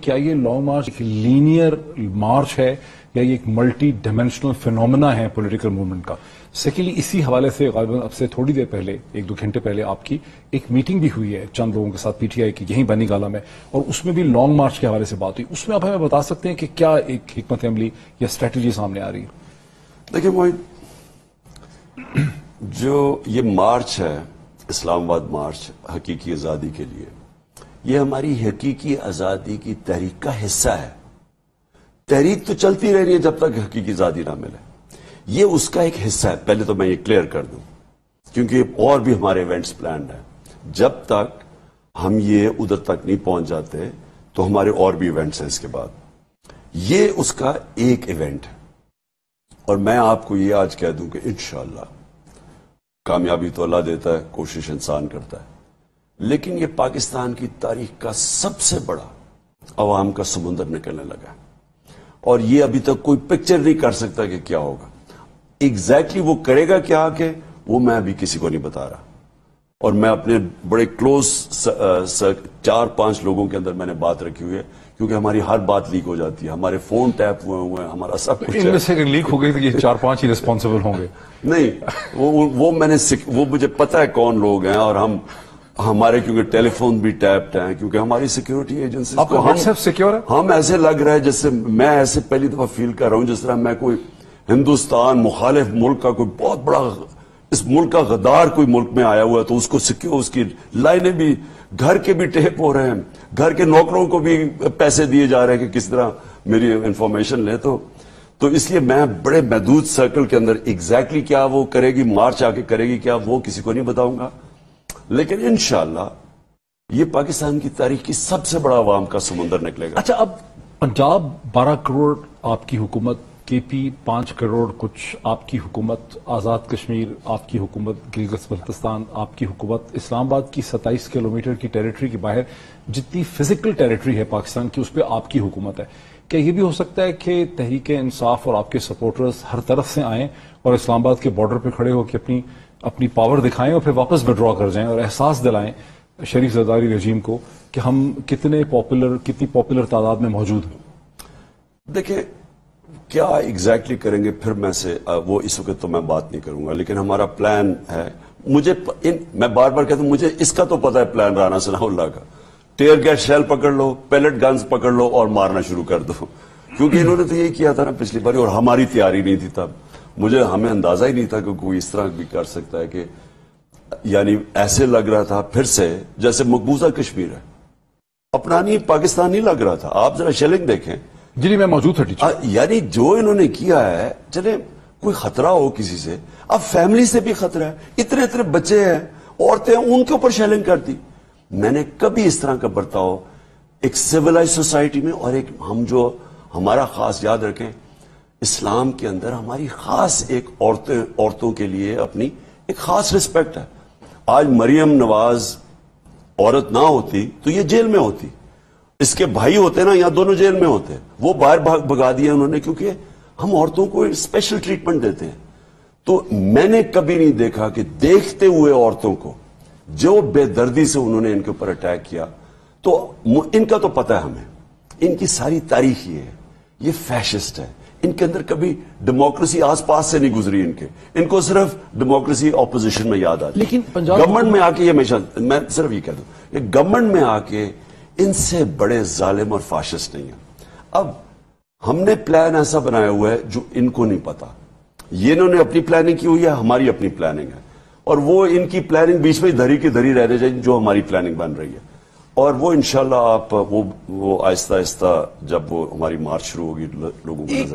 کیا یہ long march ایک لینئر مارچ ہے یا یہ ایک ملٹی ڈائمینشنل فینومینا ہے پولیٹیکل موومنٹ کا؟ سیکنڈلی اسی حوالے سے غالباً اب سے تھوڑی دیر پہلے 1-2 گھنٹے پہلے آپ کی ایک میٹنگ بھی ہوئی ہے چند لوگوں کے ساتھ پی ٹی آئی کی یہیں بنی گالہ میں، اور اس میں بھی لانگ مارچ کے حوالے سے بات ہوئی. اس میں آپ ہمیں بتا سکتے ہیں کہ کیا ایک حکمت عملی یا اسٹریٹجی سامنے آ رہی ہے؟ دیکھیں موہد، جو یہ مارچ ہے اسلام آباد مارچ حقیقی آزادی کے لیے، یہ ہماری حقیقی آزادی کی تحریک کا حصہ ہے. تحریک تو چلتی رہ رہی ہے جب تک حقیقی آزادی نہ ملے. یہ اس کا ایک حصہ ہے. پہلے تو میں یہ کلیئر کر دوں، کیونکہ اور بھی ہمارے ایونٹس پلانڈ ہیں. جب تک ہم یہ ادھر تک نہیں پہنچ جاتے تو ہمارے اور بھی ایونٹس ہیں اس کے بعد. یہ اس کا ایک ایونٹ ہے، اور میں آپ کو یہ آج کہہ دوں کہ انشاءاللہ کامیابی تو اللہ دیتا ہے، کوشش انسان کرتا ہے، لیکن یہ پاکستان کی تاریخ کا سب سے بڑا عوام کا سمندر نکلنے لگا ہے، اور یہ ابھی تک کوئی پکچر نہیں کر سکتا کہ کیا ہوگا. ایگزیکٹلی وہ کرے گا کیا کہ وہ میں ابھی کسی کو نہیں بتا رہا. اور میں اپنے بڑے کلوز 4-5 لوگوں کے اندر میں نے بات رکھی ہوئی ہے، کیونکہ ہماری ہر بات لیک ہو جاتی ہے، ہمارے فون ٹیپ ہوئے ہیں، ہمارا سب کچھ. ان میں سے اگر لیک ہو گئی تو یہ 4-5 ہی ریسپانسبل ہوں گے؟ نہیں، وہ مجھے پتا ہے کون لوگ ہیں، اور ہمارے کیونکہ ٹیلی فون بھی ٹیپڈ ہیں، کیونکہ ہماری سیکیورٹی ایجنسی سیکیور ہے. ہم ایسے لگ رہا ہے جیسے میں ایسے پہلی دفعہ فیل کر رہا ہوں جس طرح میں کوئی ہندوستان مخالف ملک کا کوئی بہت بڑا، اس ملک کا غدار کوئی ملک میں آیا ہوا ہے، تو اس کو اس کی لائنیں بھی، گھر کے بھی ٹیپ ہو رہے ہیں، گھر کے نوکروں کو بھی پیسے دیے جا رہے ہیں کہ کس طرح میری انفارمیشن لے. تو اس لیے میں بڑے محدود سرکل کے اندر ایگزیکٹلی کیا وہ کرے گی، مارچ آ کے کرے گی کیا، وہ کسی کو نہیں بتاؤں گا. لیکن انشاءاللہ یہ پاکستان کی تاریخ کی سب سے بڑا عوام کا سمندر نکلے گا. اچھا، اب پنجاب 12 کروڑ آپ کی حکومت، کے پی 5 کروڑ کچھ آپ کی حکومت، آزاد کشمیر آپ کی حکومت، گلگت بلتستان آپ کی حکومت، اسلام آباد کی 27 کلومیٹر کی ٹیریٹری کے باہر جتنی فزیکل ٹیریٹری ہے پاکستان کی، اس پہ آپ کی حکومت ہے. کیا یہ بھی ہو سکتا ہے کہ تحریک انصاف اور آپ کے سپورٹرز ہر طرف سے آئیں اور اسلام آباد کے بارڈر پہ کھڑے ہو کے اپنی پاور دکھائیں اور پھر واپس وڈرا کر جائیں اور احساس دلائیں شریف زرداری رجیم کو کہ ہم کتنی پاپولر تعداد میں موجود ہیں؟ دیکھیں، کیا ایگزیکٹلی کریں گے پھر وہ اس وقت تو میں بات نہیں کروں گا، لیکن ہمارا پلان ہے. میں بار بار کہتا ہوں، مجھے اس کا تو پتا ہے پلان رانا ثناء اللہ کا. ٹیئر گیس شیل پکڑ لو، پیلٹ گنز پکڑ لو اور مارنا شروع کر دو، کیونکہ انہوں نے تو یہی کیا تھا نا پچھلی بار، اور ہماری تیاری نہیں تھی تب. ہمیں اندازہ ہی نہیں تھا کہ کوئی اس طرح بھی کر سکتا ہے، کہ یعنی ایسے لگ رہا تھا پھر سے جیسے مقبوضہ کشمیر ہے، اپنا نہیں پاکستان نہیں لگ رہا تھا. آپ ذرا شیلنگ دیکھیں. جی میں موجود تھا. یعنی جو انہوں نے کیا ہے، چلے کوئی خطرہ ہو کسی سے، اب فیملی سے بھی خطرہ ہے، اتنے بچے ہیں، عورتیں ہیں، ان کے اوپر شیلنگ کر دی. میں نے کبھی اس طرح کا برتاؤ ایک سیولائز سوسائٹی میں، اور ہمارا خاص یاد رکھیں، اسلام کے اندر ہماری خاص ایک عورتوں کے لیے اپنی ایک خاص رسپیکٹ ہے. آج مریم نواز عورت نہ ہوتی تو یہ جیل میں ہوتی، اس کے بھائی ہوتے نا، یا دونوں جیل میں ہوتے. وہ باہر بھگا دیا انہوں نے، کیونکہ ہم عورتوں کو اسپیشل ٹریٹمنٹ دیتے ہیں. تو میں نے کبھی نہیں دیکھا کہ دیکھتے ہوئے عورتوں کو جو بے دردی سے انہوں نے ان کے اوپر اٹیک کیا. تو ان کا تو پتہ ہے ہمیں، ان کی ساری تاریخ یہ فیشسٹ ہے. ان کے اندر کبھی ڈیموکریسی آس پاس سے نہیں گزری. ان کو صرف ڈیموکریسی اپوزیشن میں یاد آتی. لیکن گورنمنٹ میں آ کے میں صرف یہ کہہ دوں، یہ گورنمنٹ میں آ کے ان سے بڑے ظالم اور فاشسٹ نہیں ہیں. اب ہم نے پلان ایسا بنایا ہوا ہے جو ان کو نہیں پتا. یہ انہوں نے اپنی پلاننگ کی ہوئی ہے، ہماری اپنی پلاننگ ہے، اور وہ ان کی پلاننگ بیچ میں دھری کی دھری رہنے جائے جو ہماری پلاننگ بن رہی ہے. اور وہ انشاءاللہ آپ وہ آہستہ آہستہ جب وہ ہماری مارچ شروع ہوگی لوگوں کو نظر آئے.